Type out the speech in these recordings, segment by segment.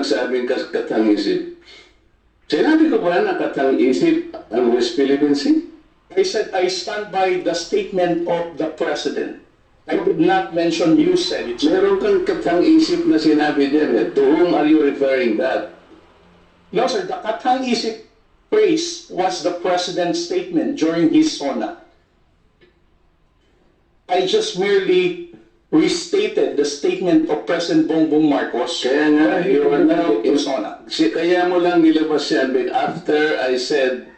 nagsabing katang-isip? Sinabi ko ba na katang-isip ang West Philippine Sea? I said I stand by the statement of the President. I did not mention you said it. Meron kang katang-isip na sinabi din. To whom are you referring that? No, sir. The katang-isip phrase was the President's statement during his SONA. I just merely restated the statement of President Bongbong Marcos. Kaya nga, you are now in SONA. Kaya mo lang nilabas yan after I said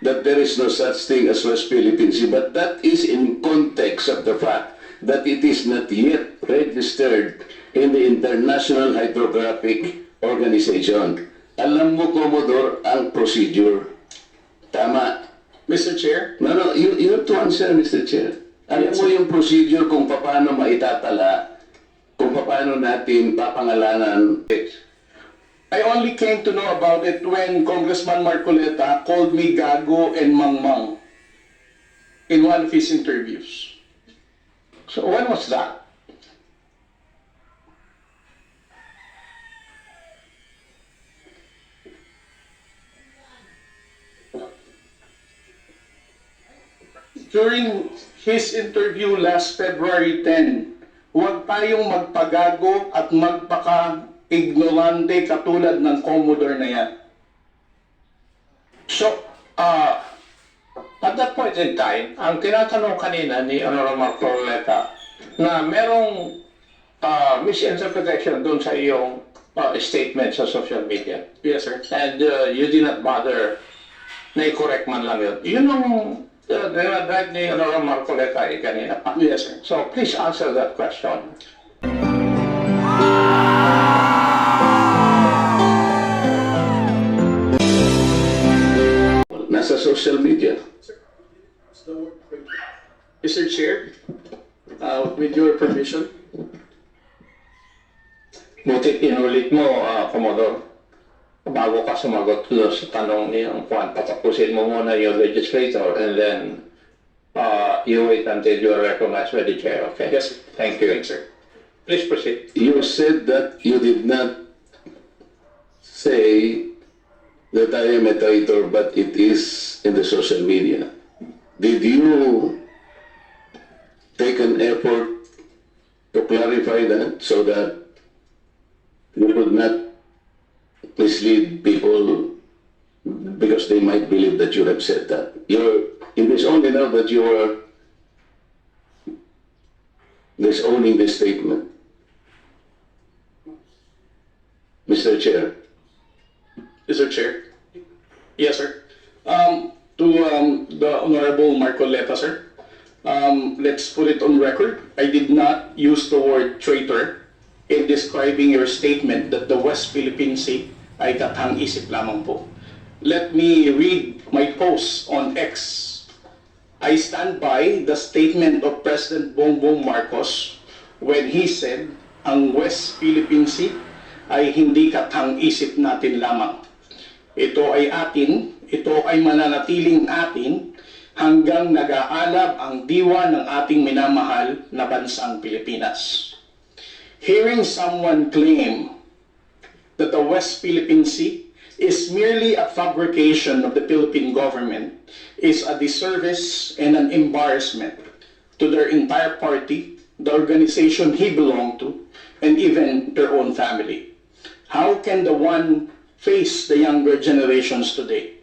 that there is no such thing as West Philippine Sea, but that is in context of the fact that it is not yet registered in the International Hydrographic Organization. Alam mo, Commodore, ang procedure. Tama. Mr. Chair? No, you have to answer, Mr. Chair. Alam mo yung procedure kung paano maitatala, kung paano natin papangalanan. I only came to know about it when Congressman Marcoleta called me Gago and Mangmang in one of his interviews. So when was that? During his interview last February 10, huwag tayong magpagago at magpaka-ignorante katulad ng Commodore na yan. So, at that point in time, ang tinatanong kanina ni Honorable Marcoleta na merong misinterpretation dun sa iyong statement sa social media. Yes, sir. And you did not bother na i-correct man lang yun. Yun ang dinadrive ni Honorable Marcoleta kanina pa. Yes, sir. So, please answer that question. Nasa social media. Mr. Chair, with your permission. Butit inulit mo, Commodore. Bago ka sumagot doon sa tanong ni Juan, patapusin mo muna yung legislator and then you wait until you are recognized by the chair, okay? Yes, sir. Thank you. Thanks, sir. Please proceed. You said that you did not say that I am a traitor, but it is in the social media. Did you take an effort to clarify that so that you would not mislead people because they might believe that you have said that? It is only now that you are disowning this statement. Mr. Chair. Mr. Chair. Yes, sir. To the Honorable Marcoleta, sir. Let's put it on record. I did not use the word traitor in describing your statement that the West Philippine Sea ay katang-isip lamang po. Let me read my post on X. I stand by the statement of President Bongbong Marcos when he said ang West Philippine Sea ay hindi katang-isip natin lamang. Ito ay atin, ito ay mananatiling atin hanggang nag-aalab ang diwa ng ating minamahal na bansang Pilipinas. Hearing someone claim that the West Philippine Sea is merely a fabrication of the Philippine government is a disservice and an embarrassment to their entire party, the organization he belonged to, and even their own family. How can the one face the younger generations today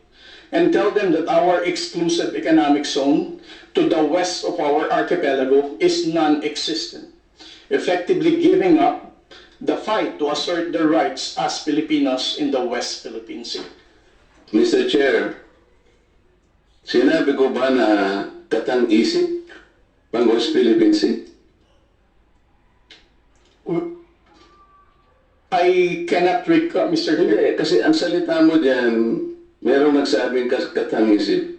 and tell them that our exclusive economic zone to the west of our archipelago is non-existent, effectively giving up the fight to assert their rights as Filipinos in the West Philippine Sea? Mr. Chair, sinabi ko ba na katang-isip pang West Philippine Sea? I cannot recall, Mr. Chair. Hindi, kasi ang salita mo dyan, merong nagsabing katang-isip.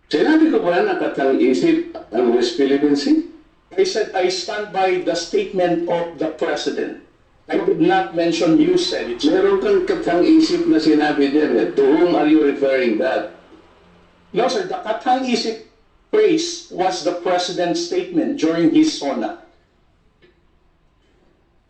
Sinabi ko ba na katang-isip ang West Philippine Sea? I said I stand by the statement of the President. I did not mention you said it. Meron kang katang-isip na sinabi dyan. To whom are you referring that? No, sir. The katang-isip phrase was the President's statement during his SONA.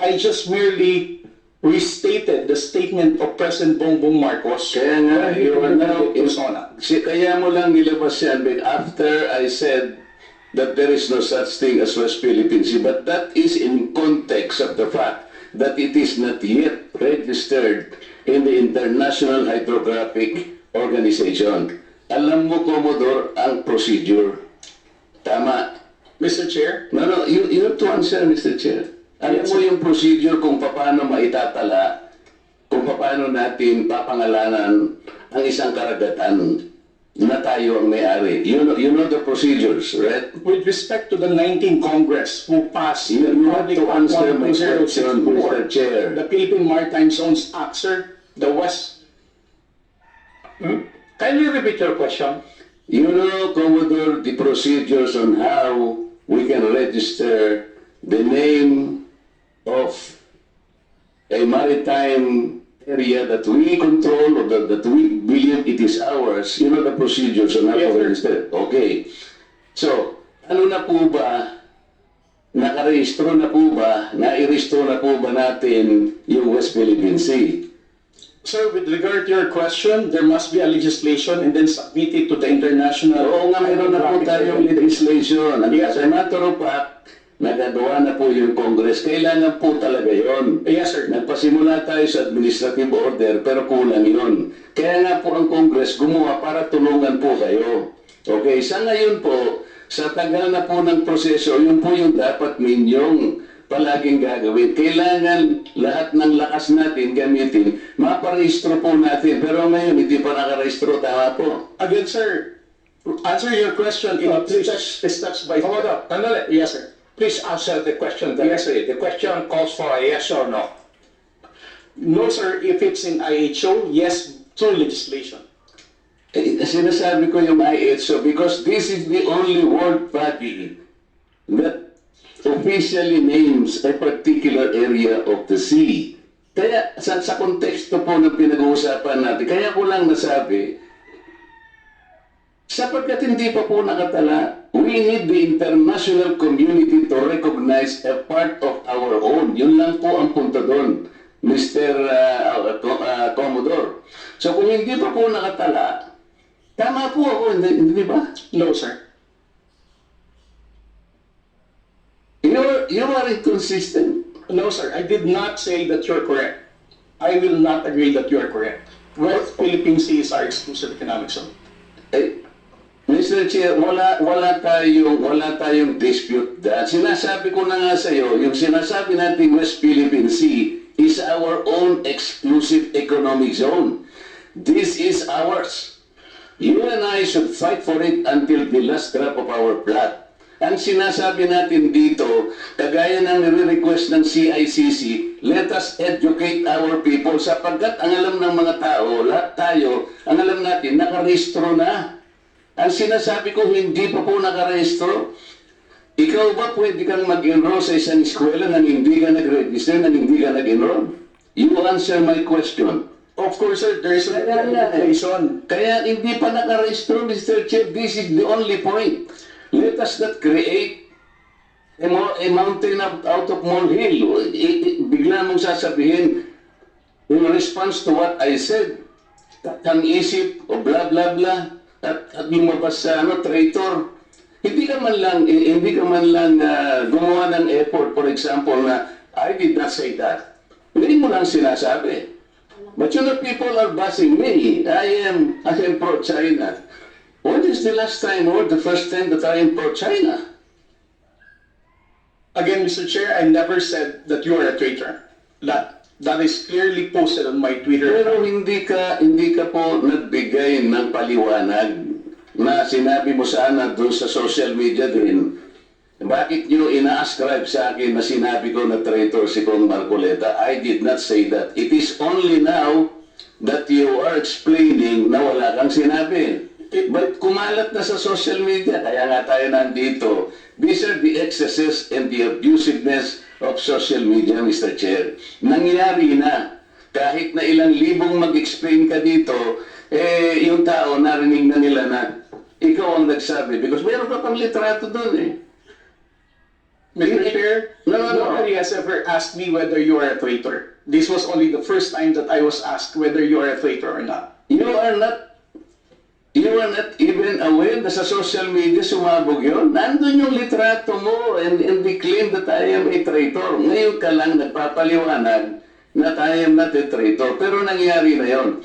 I just merely restated the statement statement of President Bongbong Marcos. Kaya nga, Where he you are now, persona. kaya mo lang nilabas yan after I said that there is no such thing as West Philippine Sea, but that is in context of the fact that it is not yet registered in the International Hydrographic Organization. Alam mo, Commodore, ang procedure. Tama. Mr. Chair, No, you have to answer, Mr. Chair. Alam mo yung procedure kung paano maitatala, kung paano natin papangalanan ang isang karagatan na tayo ang may-ari. You know the procedures, right? with respect to the 19th Congress who passed You the have Public to Act answer my question, 1064, Mr. Chair. the Philippine Maritime Zones Act, sir, the West. Can you repeat your question? You know, Commodore, the procedures on how we can register the name of a maritime area that we control or that we believe it is ours. You know the procedures on how Yes, to sir. register. Okay. So, ano na po ba, nakarehistro na po ba, nairehistro na po ba natin yung West Philippine Sea? Sir, with regard to your question, there must be a legislation and then submit it to the international. Oo nga, meron na po tayong legislation. And as a matter of fact, nagagawa na po yung Congress. Kailangan po talaga yon. Yes, sir. Nagpasimula tayo sa administrative order, pero kulang yun. Kaya nga po ang Congress gumawa para tulungan po kayo. Okay, sa ngayon po, sa tagal na po ng proseso, yun po yung dapat ninyong palaging gagawin. Kailangan lahat ng lakas natin gamitin, maparehistro po natin. Pero ngayon, hindi pa nakarehistro, tama po. Again, sir, answer your question in is touched by. Hold on, Sandali. Yes, sir. Please answer the question directly. The question calls for a yes or no. No, sir. If it's in IHO, yes, through legislation. Sinasabi ko yung IHO because this is the only world body that officially names a particular area of the sea. Kaya sa konteksto po ng pinag-uusapan natin, kaya ko lang nasabi, sapagkat hindi pa po nakatala, we need the international community to recognize a part of our own. Yun lang po ang punto doon, Mr. Commodore. So kung hindi pa po nakatala, tama po ako, hindi ba? No, sir. You are inconsistent. No, sir. I did not say that you're correct. I will not agree that you are correct. West Philippine Sea is our exclusive economic zone. Eh, Mr. Chair, wala tayong dispute dyan. Sinasabi ko na nga sa iyo, yung sinasabi natin West Philippine Sea is our own exclusive economic zone. This is ours. You and I should fight for it until the last drop of our blood. Ang sinasabi natin dito, kagaya ng nire-request ng CICC, let us educate our people sapagkat ang alam ng mga tao, lahat tayo, ang alam natin, nakarehistro na. Ang sinasabi ko, hindi pa po nakarehistro. Ikaw ba pwede kang mag-enroll sa isang eskwela nang hindi ka nag-register, nang hindi ka nag-enroll? You answer my question. Of course, sir. There is a legislation. Kaya hindi pa nakarehistro, Mr. Chair. This is the only point. Let us not create a mountain out of molehill. Bigla mong sasabihin, in response to what I said, kang isip o bla bla bla, at lumabas sa traitor. Hindi ka man lang gumawa ng effort, for example, na I did not say that. Hindi mo lang sinasabi. But you know, people are bashing me. I am pro-China. When is the last time or the first time that I am pro-China? Again, Mr. Chair, I never said that you are a traitor. That is clearly posted on my Twitter. Pero hindi ka po nagbigay ng paliwanag na sinabi mo sana doon sa social media din. Bakit nyo ina-ascribe sa akin na sinabi ko na traitor si Kong Marcoleta? I did not say that. It is only now that you are explaining na wala kang sinabi. But kumalat na sa social media, kaya nga tayo nandito. These are the excesses and the abusiveness of social media, Mr. Chair. Nangyari na. Kahit na ilang libong mag-explain ka dito, yung tao narinig na nila na ikaw ang nagsabi. Because meron ka pang litrato doon eh. Mr. Chair, No. nobody has ever asked me whether you are a traitor. This was only the first time that I was asked whether you are a traitor or not. You are not even aware na sa social media sumabog yun. Nandun yung litrato mo and they claim that I am a traitor. Ngayon ka lang nagpapaliwanag na I am not a traitor. Pero nangyari na yon.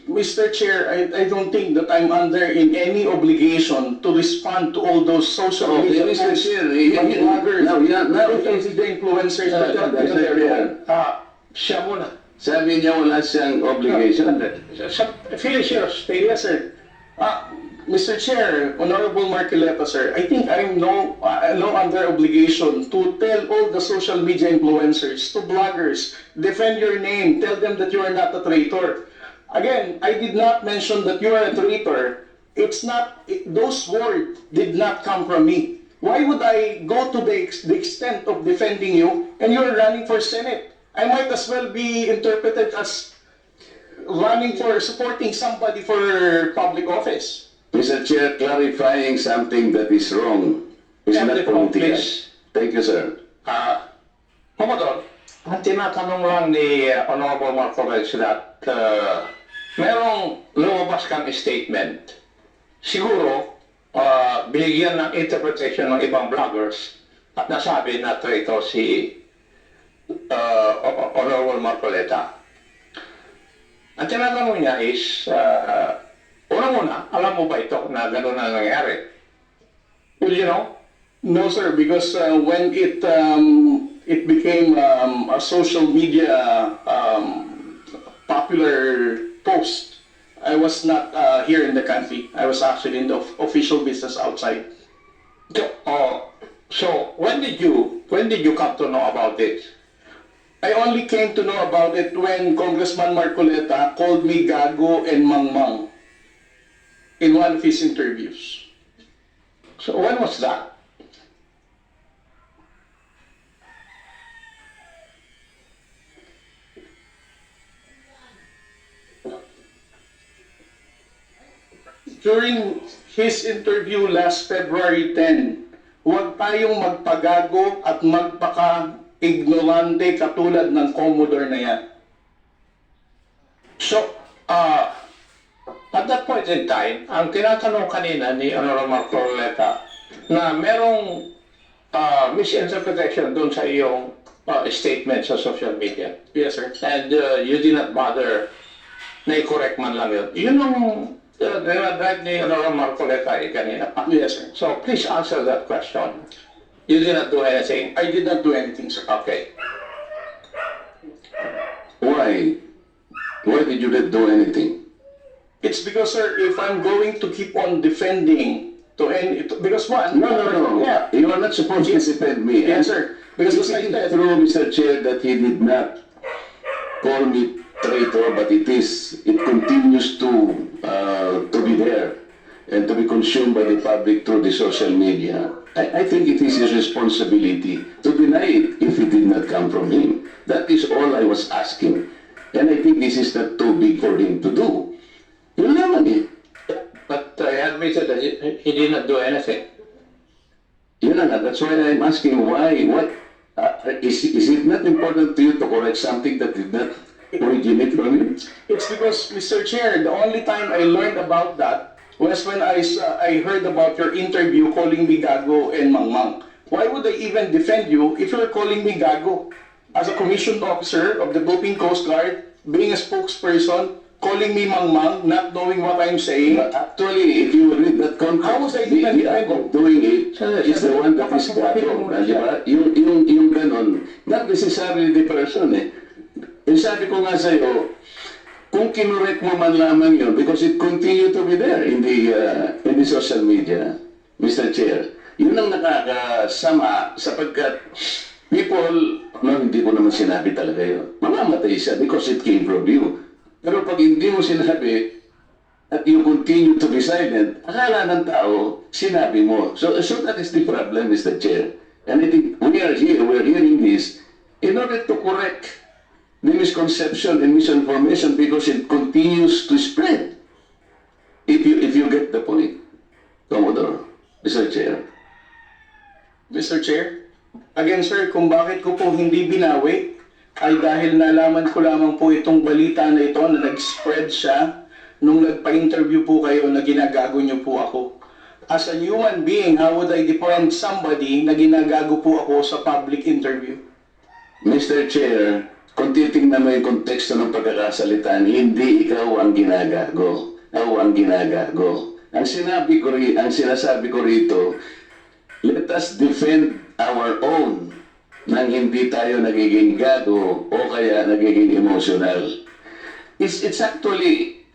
Mr. Chair, I don't think that I'm under in any obligation to respond to all those social Okay, media Mr. posts, Chair, bloggers, now, the influencers that are Mr. Chair, Siya muna. sabi niya wala siyang obligation. Finish your statement. Yes, sir. Mr. Chair, Honorable Marcoleta, sir, I think I'm no under obligation to tell all the social media influencers, to bloggers, defend your name, tell them that you are not a traitor. Again, I did not mention that you are a traitor. Those words did not come from me. Why would I go to the extent of defending you and you're running for Senate? I might as well be interpreted as running for supporting somebody for public office. Mr. Chair, clarifying something that is wrong is not political. Please. Thank you, sir. Commodore, ang tinatanong lang ni Honorable Marcoleta that merong lumabas kang statement. Siguro, binigyan ng interpretation ng ibang bloggers at nasabi na traitor si Honorable Marcoleta. Ang tinatanong niya is, una-una, alam mo ba ito na gano'n na nangyari? Will you know? No, sir, because when it became a social media popular post, I was not here in the country. I was actually in the official business outside. So when did you come to know about it? I only came to know about it when Congressman Marcoleta called me Gago and Mangmang in one of his interviews. So when was that? During his interview last February 10, huwag tayong magpagago at magpaka-ignorante katulad ng Commodore na yan. So, at that point in time, ang tinatanong kanina ni Honorable Marcoleta na merong misinterpretation dun sa iyong statement sa social media. Yes, sir. And you did not bother na i-correct man lang yun. Yun ang dinadrive ni Honorable Marcoleta kanina pa. Yes, sir. So, please answer that question. You did not do anything. I did not do anything, sir. Okay. Why? Why did you not do anything? It's because, sir, if I'm going to keep on defending because one... No. Yeah. You are not supposed to defend me. Yes, sir. Because Because as I it said, is true, Mr. Chair, that he did not call me traitor, but it continues to be there and to be consumed by the public through the social media. I think it is his responsibility to deny it if it did not come from him. That is all I was asking. And I think this is not too big for him to do. Yun naman eh. But he admitted that he did not do anything. Yun na nga, that's why I'm asking why, is it not important to you to correct something that did not originate from you? it's because, Mr. Chair, the only time I learned about that was when I heard about your interview calling me Gago and Mangmang. Why would I even defend you if you're calling me Gago? As a commissioned officer of the Philippine Coast Guard, being a spokesperson, calling me Mangmang, not knowing what I'm saying. But actually, if you read that context, How was I the defending act Gago? of doing it is the one that is gago. Di ba? Yung ganon, not necessarily the person eh. And sabi ko nga sa'yo, kung kinorek mo man lamang yun, because it continue to be there in the social media, Mr. Chair, yun ang nakakasama sapagkat people, hindi ko naman sinabi talaga yun. Mamamatay siya because it came from you. Pero pag hindi mo sinabi, at you continue to be silent, akala ng tao, sinabi mo. So that is the problem, Mr. Chair. And I think we're hearing this in order to correct the misconception and misinformation because it continues to spread. If you get the point, Commodore, Mr. Chair. Mr. Chair, again, sir, kung bakit ko po hindi binawi, ay dahil nalaman ko lamang po itong balita na ito na nag-spread siya nung nagpa-interview po kayo na ginagago niyo po ako. As a human being, how would I defend somebody na ginagago po ako sa public interview? Mr. Chair, kung titingnan mo yung konteksto ng pagkakasalitan, hindi ikaw ang ginagago. Ako ang ginagago. Ang sinasabi ko rito, let us defend our own nang hindi tayo nagiging gago o kaya nagiging emotional. It's actually,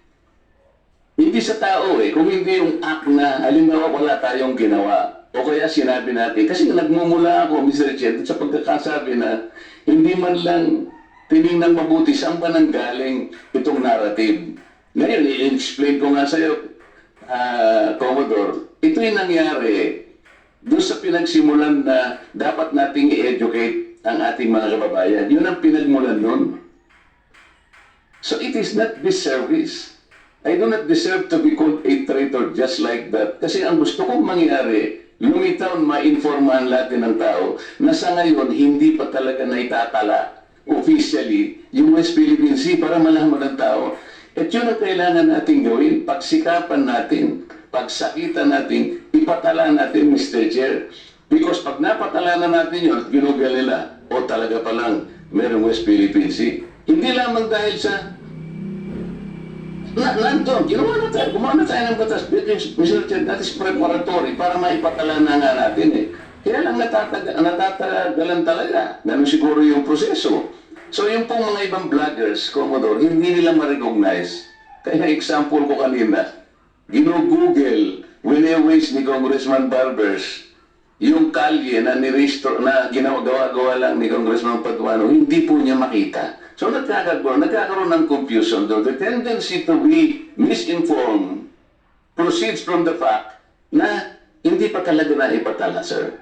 hindi sa tao eh, kung hindi yung act na, halimbawa wala tayong ginawa, o kaya sinabi natin, kasi nagmumula ako, Mr. Chair, sa pagkakasabi na hindi man lang tinignan mabuti saan ba nang galing itong narrative. Ngayon, i-explain ko nga sa'yo, Commodore, ito yung nangyari doon sa pinagsimulan na dapat nating i-educate ang ating mga kababayan. Yun ang pinagmulan nun. So it is not disservice. I do not deserve to be called a traitor just like that. Kasi ang gusto kong mangyari, lumitaw ma-informahan natin ng tao na sa ngayon hindi pa talaga naitatala officially yung West Philippine Sea para malaman ng tao. At yun ang kailangan natin gawin. Pagsikapan natin, pagsakitan natin, ipatala natin, Mr. Chair. Because pag napatala na natin yun, ginugal nila, o talaga palang merong West Philippine Sea. Hindi lamang dahil sa nandun, gumawa na tayo ng batas. Mr. Chair, that is preparatory para maipatala na nga natin eh. Kaya lang natatagalan talaga. Ganun siguro yung proseso. So yung pong mga ibang vloggers, Commodore, hindi nila ma-recognize. Kaya example ko kanina, gino-google, wini-waste ni Congressman Barbers, yung kalye na na ginagawa lang ni Congressman Paduano, hindi po niya makita. So nagkakaroon ng confusion. The tendency to be misinformed proceeds from the fact na hindi pa talaga na ipatala, sir.